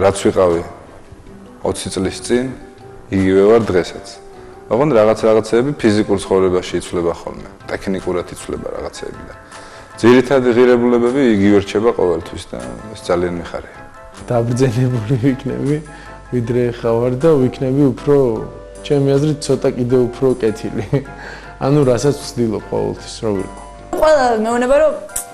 რაც ვიყავი 20 წლის წინ, იგივე ვარ დღესაც. ოღონდ რაღაცეები ფიზიკურ ცხოვრებაში იცვლება ხოლმე, ტექნიკურად იცვლება რაღაცეები და ძირითადი ღირებულებები იგივე რჩება ყოველთვის და ეს ძალიან მიხარია. Დაბრძენებული ვიქნები, ვიდრე ხა ვარ და ვიქნები უფრო, ჩემი აზრით, ცოტა კიდევ უფრო კეთილი. ანუ რასაც ვცდილობ ყოველთვის რო ვიყო. ყველა მეუბნება რომ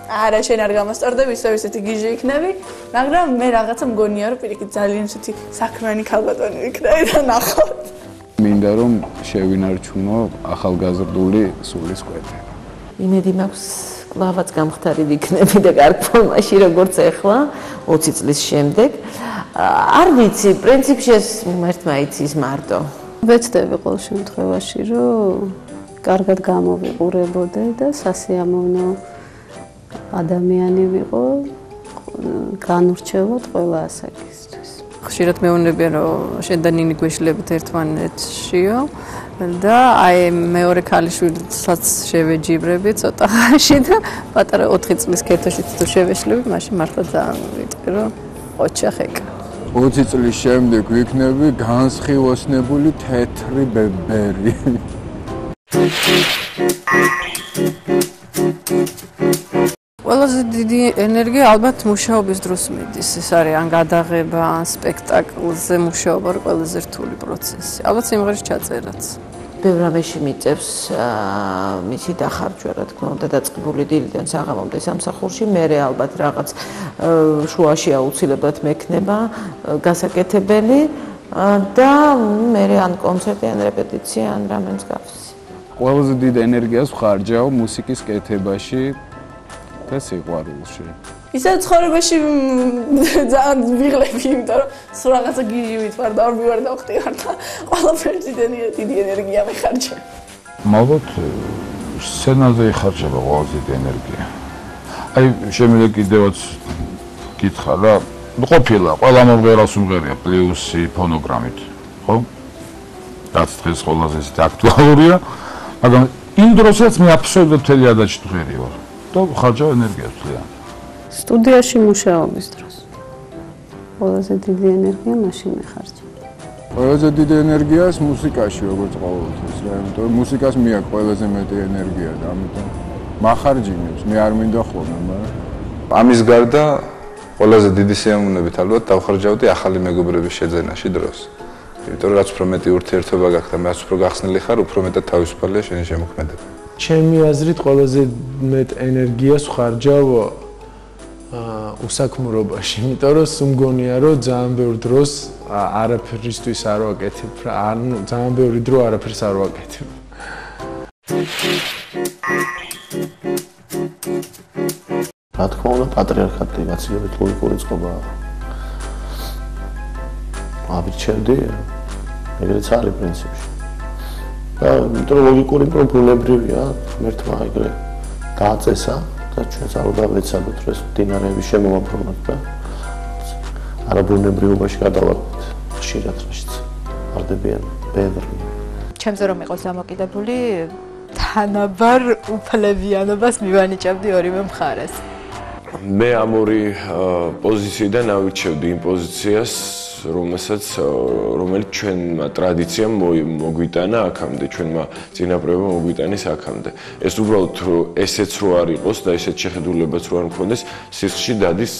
არა შენ არ გამოსწორდები ისეთი გიჟი იქნები, მაგრამ მე რაღაცა მგონია რომ პირიქით ძალიან ისეთი საქმიანი ქალბატონი ვიქნები და ნახოთ. მინდა რომ შევინარჩუნო ახალგაზრდული სულის კვეთი. იმედი მაქვს კლავაც გამختარი ვიქნები და კარგ ფორმაში როგორც ახლა 20 წლის შემდეგ. არ ვიცი, პრინციპში ეს მართლა იცის მარტო. ვეცდები ყოველ შემთხვევაში რომ კარგად გამოვიყურებოდე და სასიამოვნო ადამიანი ვიყო, განურჩევოდ ყველა ასაკისთვის. ხშირად მეუბნებიან რომ შენ და ნინი გვეშლებთ ერთმანეთშიო და აი მეორე ქალიშვილსაც შევეჯიბრები ცოტა ხანში და პატარა 4 წლის ქეთოშიც თუ შევეშლები, მაშინ მართლა ძალიან ვიტყვი რომ ოჩახეკა. 20 წლის შემდეგ ვიქნები განსხივოსნებული თეთრი ბებერი. ყველაზე დიდი ენერგია ალბათ მუშაობის დროს მიდის. ეს არის ან გადაღება, ან სპექტაკლზე მუშაობა, ყველაზე რთული პროცესი. ალბათ სიმღერის ჩაწერაც. ბევრ რამეში მიწევს მისი დახარჯვა, რა თქმა უნდა, დაწყებული დილიდან საღამომდე სამსახურში, მერე ალბათ რაღაც შუაში აუცილებლად მექნება გასაკეთებელი და მერე ან კონცერტი, ან რეპეტიცია, ან რამე მსგავსი. ყველაზე დიდ ენერგიას ვხარჯავ მუსიკის კეთებაში და სიყვარულში. ისე ცხოვრებაში ძალიან ვიღლები, იმიტომ რომ სულ რაღაცა გიჟი ვიტვარ და არ მივარ და ვხტივარ და ყველაფერში დიდი ენერგია მეხარჯა. ალბათ სცენაზე იხარჯება ყველაზე დიდი ენერგია. აი შემიძლია კიდევაც გითხრა რა, ყოფილა ყველა მომღერალს უმღერია პლუსი ფონოგრამით, ხო? რაც დღეს ყველაზე ისეთი აქტუალურია, მაგრამ იმ დროსაც მე აბსოლუტურად მთელი ადაჭდღერი ვარ. და ხარჯავ ენერგიას ძალიან. სტუდიაში მუშაობის დროს ყველაზე დიდი ენერგია მაშინ მეხარჯა. ყველაზე დიდი ენერგიას მუსიკაში როგორც ყოველთვის რა, იმიტომ რომ მუსიკას მიაქვს ყველაზე მეტი ენერგია და ამიტომ მახარჯინებს, მე არ მინდა ხოლმე, მაგრამ ამის გარდა ყველაზე დიდი სიამოვნებით ალბათ დავხარჯავდი ახალი მეგობრების შეძენაში დროს. იმიტომ რომ რაც უფრო მეტი ურთიერთობა გაქვს და მას უფრო გახსნილი ხარ, უფრო მეტად თავისუფალია შენი შემოქმედება. ჩემი აზრით ყველაზე მეტ ენერგიას ვხარჯავ უსაქმურობაში, იმიტომ რომ სუმგონია რომ ძალიან ბევრ დროს არაფერისთვის არ ვაკეთებ, ანუ ძალიან ბევრი დრო არაფერს არ ვაკეთებ. რა თქმა უნდა, პატრიარქატი გაცილებით ლოგიკური წყობაა. აბიჩევდი, ეგრეც არის პრინციპში. და იმიტომ რომ ლოგიკური პრობლემებია, ღმერთმა ეგრე დააწესა და ჩვენც არ უნდა ვეცადოთ რომ ეს დინარეები შემოვაბრუნოთ და არაბუნებრივობაში გადავარდეთ ხშირად რაშიც არდებიან ბევრი. ჩემზე რომ იყოს დამოკიდებული თანაბარ უფლებიანობას მივანიჭებდი ორივე მხარეს. მე ამ ორი პოზიციიდან ავირჩევდი იმ პოზიციას, რომელიც ჩვენმა ტრადიციამ მოგვიტანა აქამდე, ჩვენმა წინაპრებმა მოგვიტანის აქამდე. ეს უბრალოდ ესეც რო არ იყოს და ესეც შეხედულებაც რო არ მქონდეს, სისხლში დადის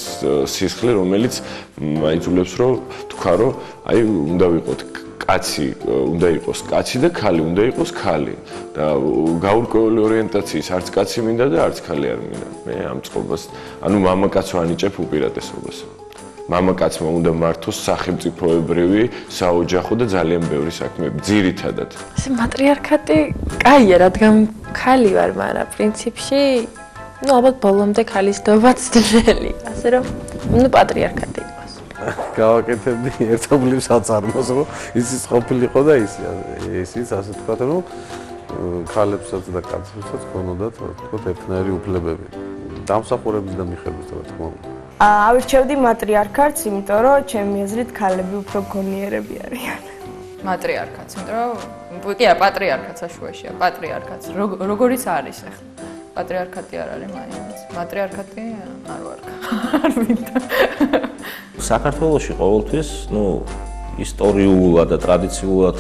სისხლი, რომელიც აიძულებს რომ თქვა რომ აი უნდა ვიყოთ კაცი, უნდა იყოს კაცი და ქალი უნდა იყოს ქალი. და გაურკვეველი ორიენტაციის არც კაცი მინდა და არც ქალი არ მინდა. მე ამ წყობას, ანუ მამაკაცს ვანიჭებ უპირატესობას. მამაკაცმა უნდა მართოს სახელმწიფოებრივი, საოჯახო და ძალიან ბევრი საქმეები, ძირითადად. ეს მატრიარქატი კაია, რადგან ქალი ვარ, მაგრამ პრინციპში, ალბათ ბოლომდე ქალისდობაც ძნელი, ასე რომ, პატრიარქატი იყოს. გავაკეთებდი ერთობლივ საწარმოს, რომ ისიც ყოფილიყო და ისიც ასე თქვათ, რომ ქალებსაც და კაცებსაც ქონოდათ, თქვათ, ერთნაირი უფლებები. დამსახურების და მიხების და თქმა უნდა. ავირჩევდი მატრიარქატს, იმიტომ რომ ჩემი აზრით ქალები უფრო გონიერები არიან. მატრიარქატს, იმიტომ რომ კი არა, პატრიარქატს აშუაშია, პატრიარქატს, როგორიც არის ახლა. პატრიარქატი არ არის მაინც. მატრიარქატი არ ვარ. არ მინდა. საქართველოში ყოველთვის, ისტორიულად და ტრადიციულად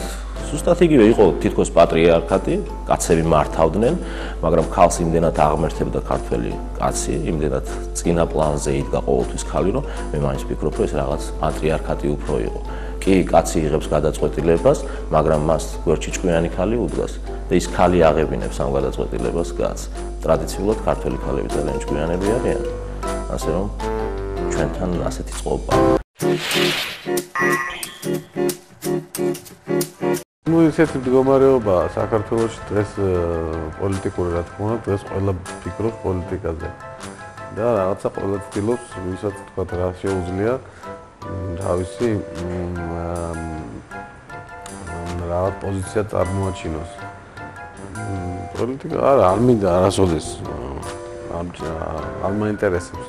ზუსტად იგივე იყო თითქოს პატრიარქატი, კაცები მართავდნენ, მაგრამ ქალს იმდენად აღმერთებდა ქართველი კაცი, იმდენად წინა პლანზე იდგა ყოველთვის ქალი, რომ მე მაინც ვფიქრობ, რომ ეს რაღაც პატრიარქატი უფრო იყო. კი, კაცი იღებს გადაწყვეტილებას, მაგრამ მას გვერდში ჭკვიანი ქალი უდგას და ის ქალი აღებინებს ამ გადაწყვეტილებას კაცს. ტრადიციულად ქართველი ქალები ძალიან ჭკვიანები არიან, ასე რომ ჩვენთან ასეთი წყობა. ისეთი მდგომარეობა საქართველოში დღეს პოლიტიკური, რა თქმა უნდა, დღეს ყველა ფიქრობს პოლიტიკაზე. და რაღაცა ყველა ცდილობს, ვისაც თქვა რა შეუძლია თავისი რაღაც პოზიცია წარმოაჩინოს. პოლიტიკა არ მინდა არასოდეს არ მაინტერესებს.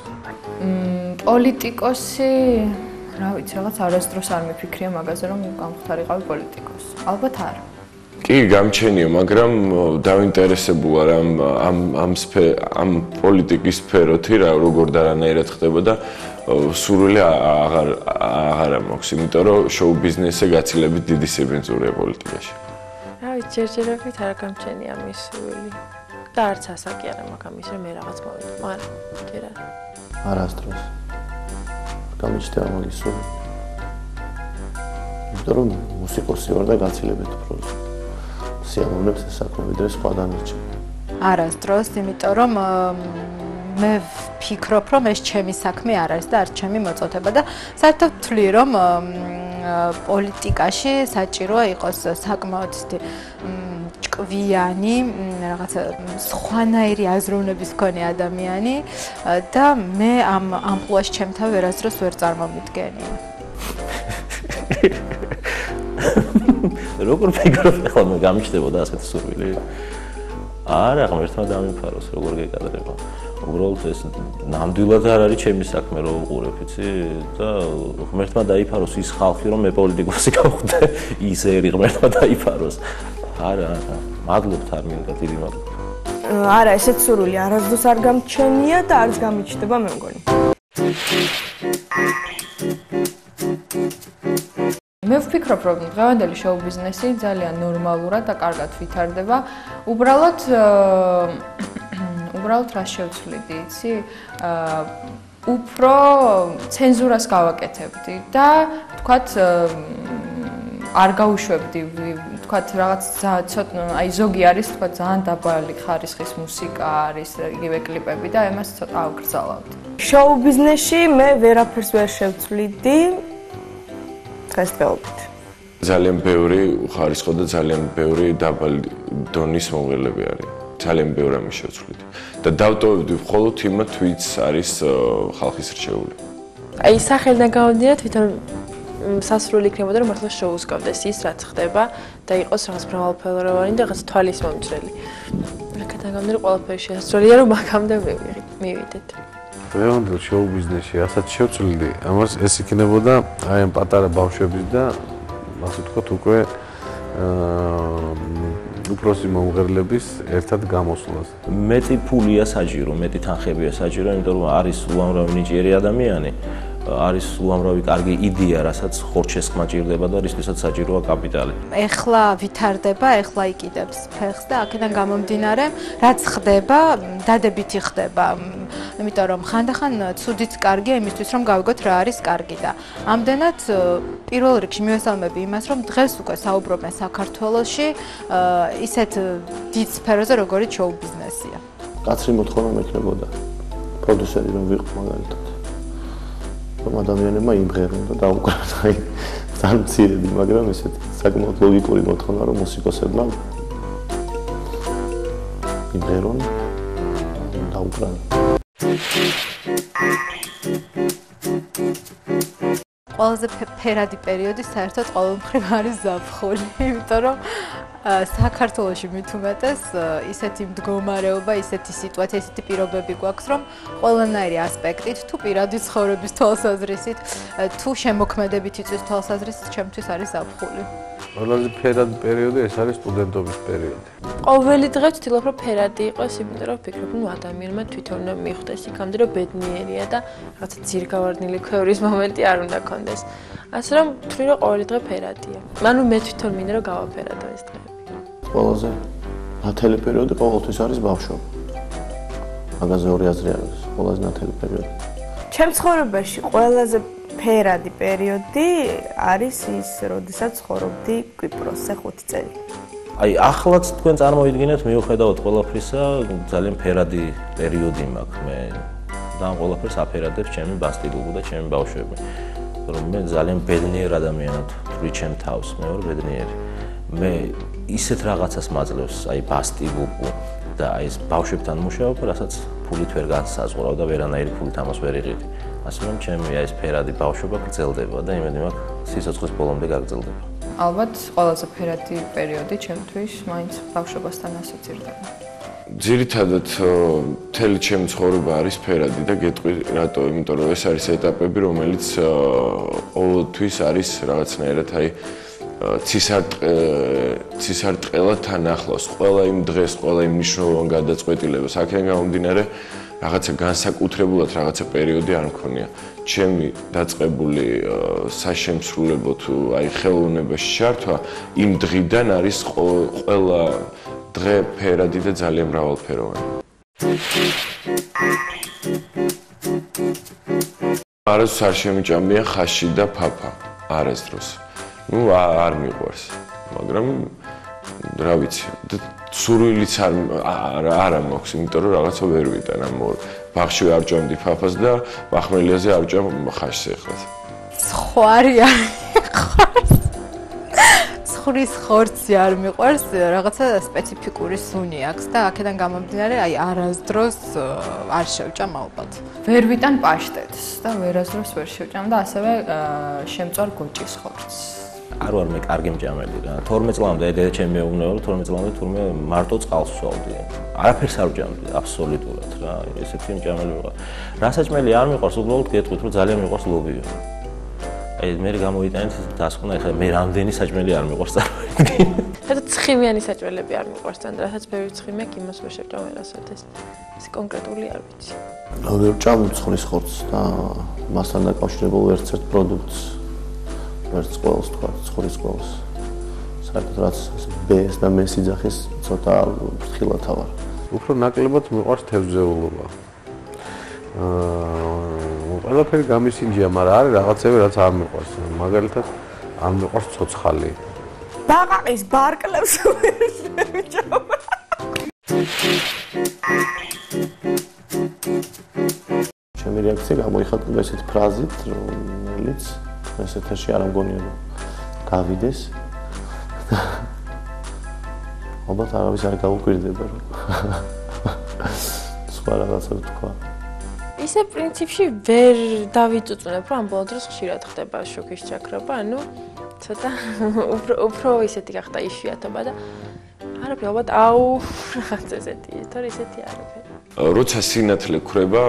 პოლიტიკოსი რა ვიცი, რაღაც არასდროს არ მიფიქრია მაგაზე, რომ გამხდარიყავი პოლიტიკოსი. ალბათ არა. კი, გამჩენია, მაგრამ დაინტერესებულ არ ამ პოლიტიკის სფეროთი რა როგორ და რანაირად ხდება და სურვილი აღარ მაქვს, იმიტომ რომ შოუ ბიზნესზე გაცილებით დიდი სიბინძურეა პოლიტიკაში. რა ვიცი, ჯერჯერობით არ გამჩენია მის სურვილი. და არც ასაკი არა მაქვს ამის, რომ მე რაღაც მოვიდო, მაგრამ ჯერ არა. არასდროს. გამიჩნდება მაგის სურვილი. იმიტომ რომ მუსიკოსი ვარ და გაცილებით უფრო სიამოვნებს ეს საქმე ვიდრე სხვა დანარჩენი. არასდროს, იმიტომ რომ მე ვფიქრობ, რომ ეს ჩემი საქმე არ არის და არც ჩემი მოწოდება და საერთოდ ვთვლი, რომ პოლიტიკაში საჭიროა იყოს საკმაოდ ჭკვიანი, რაღაცა სხვანაირი აზროვნების მქონე ადამიანი და მე ამ ამპლუაში ჩემთავ ვერასდროს ვერ წარმომიდგენია. როგორ ფიქრობ, ახლა მე გამიჩნდებოდა ასეთი სურვილი? არა, ღმერთმა დამიფაროს, როგორ გეკადრება. უბრალოდ ეს ნამდვილად არ არის ჩემი საქმე, რომ ვუყურებ, იცი? და ღმერთმა დაიფაროს ის ხალხი, რომ მე პოლიტიკოსი გავხდე, ის ერი ღმერთმა დაიფაროს. არა, მადლობთ, არ მინდა, დიდი მადლობა. არა, ესეც სურვილი არასდროს არ გამჩენია და არც გამიჩნდება, მე მგონი. მე ვფიქრობ, რომ დღევანდელი შოუ ბიზნესი ძალიან ნორმალურად და კარგად ვითარდება. უბრალოდ რა შევცვლიდი, იცი? უფრო ცენზურას გავაკეთებდი და თქვათ არ გავუშვებდი, თქვათ რაღაც ცოტა, აი ზოგი არის, თქვათ ძალიან დაბალი ხარისხის მუსიკა არის, იგივე კლიპები და ამას ცოტა ავგრძალავდი. შოუ ბიზნესში მე ვერაფერს ვერ შევცვლიდი. დღესდღეობით. ძალიან ბევრი ხარისხო და ძალიან ბევრი დაბალი დონის მომღერლები არის. ძალიან ბევრი ამის შევცვლით. და დავტოვებდი მხოლოდ იმათ, ვინც არის ხალხის რჩეული. აი სახელიდან გამომდინარე, თვითონ სასრული იქნებოდა, რომ მართლა შოუს გავდეს ის, რაც ხდება და იყოს რაღაც მრავალფეროვანი და რაღაც თვალის მომცრელი. აქედან გამომდინარე, ყველაფერი შესაძლებელია, რომ მაგამდე მივიდეთ. დღევანდელ შოუ ბიზნესში ასაც შევცვლიდი, ამას ეს იქნებოდა აი ამ პატარა ბავშვების და ასე ვთქვათ უკვე უფროსი მომღერლების ერთად გამოსვლას. მეტი ფულია საჭირო, მეტი თანხებია საჭირო, იმიტომ რომ არის უამრავი ნიჭიერი ადამიანი, არის უამრავი კარგი იდეა, რასაც ხორჩესკმა ჭირდება და რისთვისაც საჭიროა კაპიტალი. ეხლა ვითარდება, ეხლა იკიდებს ფეხს და აქედან გამომდინარე, რაც ხდება, დადებითი ხდება. იმიტომ რომ ხანდახან ცუდიც კარგია იმისთვის, რომ გავიგოთ რა არის კარგი და ამდენად პირველ რიგში მივესალმები იმას, რომ დღეს უკვე საუბრობენ საქართველოში ისეთ დიდ სფეროზე, როგორიც შოუ ბიზნესია. კაცრი მოთხოვნა მექნებოდა პროდიუსერი რომ ვიყო მაგალითად. რომ ადამიანებმა იმღერონ და დაუკრათ აი ძალიან მცირედი, მაგრამ ესეთი საკმაოდ ლოგიკური მოთხოვნა რომ მუსიკოსებმა იმღერონ და დაუკრათ. ყველაზე ფერადი პერიოდი საერთოდ ყოველმხრივ არის ზაფხული, იმიტომ რომ საქართველოში მით უმეტეს ისეთი მდგომარეობა, ისეთი სიტუაცია, ისეთი პირობები გვაქვს, რომ ყველანაირი ასპექტით, თუ პირადი ცხოვრების თვალსაზრისით, თუ შემოქმედებითი წვის თვალსაზრისით, ჩემთვის არის ზაფხული. ყველაზე ფერადი პერიოდი ეს არის სტუდენტობის პერიოდი. ყოველი დღე ვცდილობ რომ ფერადი იყოს, იმიტომ რომ ვფიქრობ, ნუ ადამიანმა თვითონ უნდა მიხვდეს იქამდე რომ ბედნიერია და რაღაცა ძირგავარდნილი ქვევრის მომენტი არ უნდა კონდეს. ასე რომ ვთვლი რომ ყოველი დღე ფერადია. ანუ მე თვითონ მინდა რომ გავაფერადო ეს დღეები. ყველაზე ნათელი პერიოდი ყოველთვის არის ბავშვობა. მაგაზე ორი აზრი არის, ყველაზე ნათელი პერიოდი. ჩემ ცხოვრებაში ყველაზე ფერადი პერიოდი არის ის, როდესაც ცხოვრობდი კვიპროსზე 5 წელი. აი, ახლაც თქვენ წარმოიდგინეთ, მიუხედავად ყველაფრისა, ძალიან ფერადი პერიოდი მაქვს მე. და ამ ყველაფერს აფერადებს ჩემი ბასტილები და ჩემი ბავშვები. რომ მე ძალიან ბედნიერ ადამიანად ვთვლი ჩემ თავს, მე ვარ ბედნიერი. მე ისეთ რაღაცას მაძლევს, აი ბასტილები და აი ეს ბავშვებთან მუშაობა, რასაც ფულით ვერ განსაზღვრავ და ვერანაირი ფულით ამას ვერ იღები. ასე რომ ჩემი აი ეს ფერადი ბავშვობა გრძელდება და იმედი მაქვს სიცოცხლის ბოლომდე გაგრძელდება. ალბათ ყველაზე ფერადი პერიოდი ჩემთვის მაინც ბავშვობასთან ასოცირდება. ძირითადად მთელი ჩემი ცხოვრება არის ფერადი და გეტყვი რატო, იმიტომ რომ ეს არის ეტაპები, რომელიც ყოველთვის არის რაღაცნაირად აი ცისარტყელად თან ახლავს. ყველა იმ დღეს, ყველა იმ მნიშვნელოვან გადაწყვეტილებას აქედან გამომდინარე რაღაცა განსაკუთრებულად რაღაცა პერიოდი არ მქონია. ჩემი დაწყებული საშემსრულებლო თუ აი ხელოვნებაში ჩართვა იმ დღიდან არის ყველა დღე ფერადი და ძალიან მრავალფეროვანი. არასდროს არ შემიჭამია ხაში და ფაფა, არასდროს. ნუ არ მიყვარს, მაგრამ რა ვიცი, სურვილიც არ მაქვს, იმიტომ რომ რაღაცა ვერ ვიტან ამ ორ. ბაღში არ ჭამდი ფაფას და ბახმელიაზე არ ჭამ ხაშს ეხლა. ხვარი არ მიყვარს. ხვრის ხორცი არ მიყვარს, რაღაცა სპეციფიკური სუნი აქვს და აქედან გამომდინარე, აი არასდროს არ შევჭამ ალბათ. ვერ ვიტან პაშტეტს და ვერასდროს ვერ შევჭამ და ასევე შემწვარ გოჭის ხორცს. არ ვარ მე კარგი მჭამელი რა. 12 წლამდე დედა ჩემი მეუბნება, 12 წლამდე თურმე მარტო წყალს ვსვავდი. არაფერს არ ვჭამდი აბსოლუტურად რა. ესეთი მჭამელი ვიყავ. რა საჭმელი არ მიყვარს, უბრალოდ გეტყვით რომ ძალიან მიყვარს ლობიო. აი მე გამოიტანეთ დასკვნა, ეხლა მე რამდენი საჭმელი არ მიყვარს წარმოიდგინე. და ცხიმიანი საჭმელები არ მიყვარს, თან რასაც ბევრი ცხიმია, იმას ვერ შევჭამ ვერასოდეს. ეს კონკრეტული არ ვიცი. ვერ ვჭამ ცხრის ხორცს და მასთან დაკავშირებულ ერთ პროდუქტს ვერც ყველს თქვა, ცხრის ყველს. საერთოდ რაც ბეს და მესი ძახის ცოტა ფრთხილად ავარ. უფრო ნაკლებად მიყვარს თევზეულობა. ყველაფერი გამისინჯია, მაგრამ არის რაღაცები, რაც არ მიყვარს. მაგალითად, არ მიყვარს ცოცხალი. ბაყაყის ბარკლებს ვერ შევჭამ. ჩემი რეაქცია გამოიხატება ესეთი ფრაზით, რომელიც ეს ეთერში არ ამგონია რომ გავიდეს. ალბათ არავის არ გაუკვირდება რომ სხვა რაღაცა თქვა. ისე პრინციპში ვერ დავიწუწუნებ, რომ ამ ბოლო დროს ხშირად ხდება შოკის ჩაქრობა, ანუ ცოტა უფრო ისეთი გახდა იშვიათობა და არაფერი ალბათ რაღაც ესეთი, თორე ისეთი არაფერი. როცა სინათლე ქრება,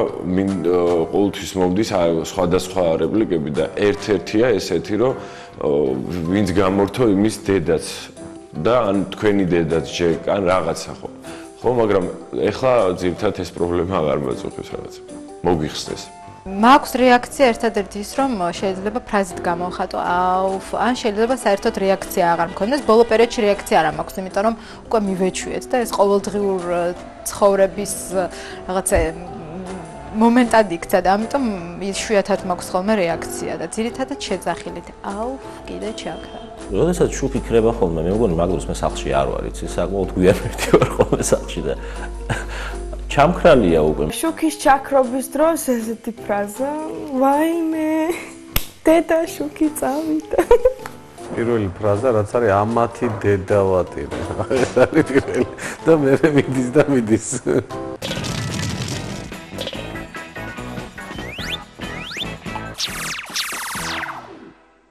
ყოველთვის მომდის სხვადასხვა რეპლიკები და ერთ-ერთია ესეთი, რომ ვინც გამორთო იმის დედაც და ან თქვენი დედაც ჯერ ან რაღაცა ხო. ხო, მაგრამ ეხლა ძირითადად ეს პრობლემა აღარ მოწუხებს რაღაც. მოგიხსნეს. მაქვს რეაქცია ერთადერთი ის, რომ შეიძლება ფრაზით გამოვხატო, ან შეიძლება საერთოდ რეაქცია აღარ მქონდეს. ბოლო პერიოდში რეაქცია არ მაქვს, იმიტომ რომ უკვე მივეჩვიეთ და ეს ყოველდღიურ ცხოვრების რაღაცა მომენტად იქცა და ამიტომ იშვიათად მაქვს ხოლმე რეაქცია და ძირითადად შეძახილით. კიდე ჩაქრა. როდესაც შუქი ქრება ხოლმე, მე მგონი მაგდროს მე სახლში არ ვარ, იცი, საკმაოდ გვიანმეტი ვარ ხოლმე სახლში და ჩამქრალია უკვე. შუქის ჩაქრობის დროს ესეთი ფრაზა, ვაიმე, დედა შუქი წავიდა. პირველი ფრაზა რაც არის ამათი დედა ვატირე. ეს არის პირველი და მე მიდის და მიდის.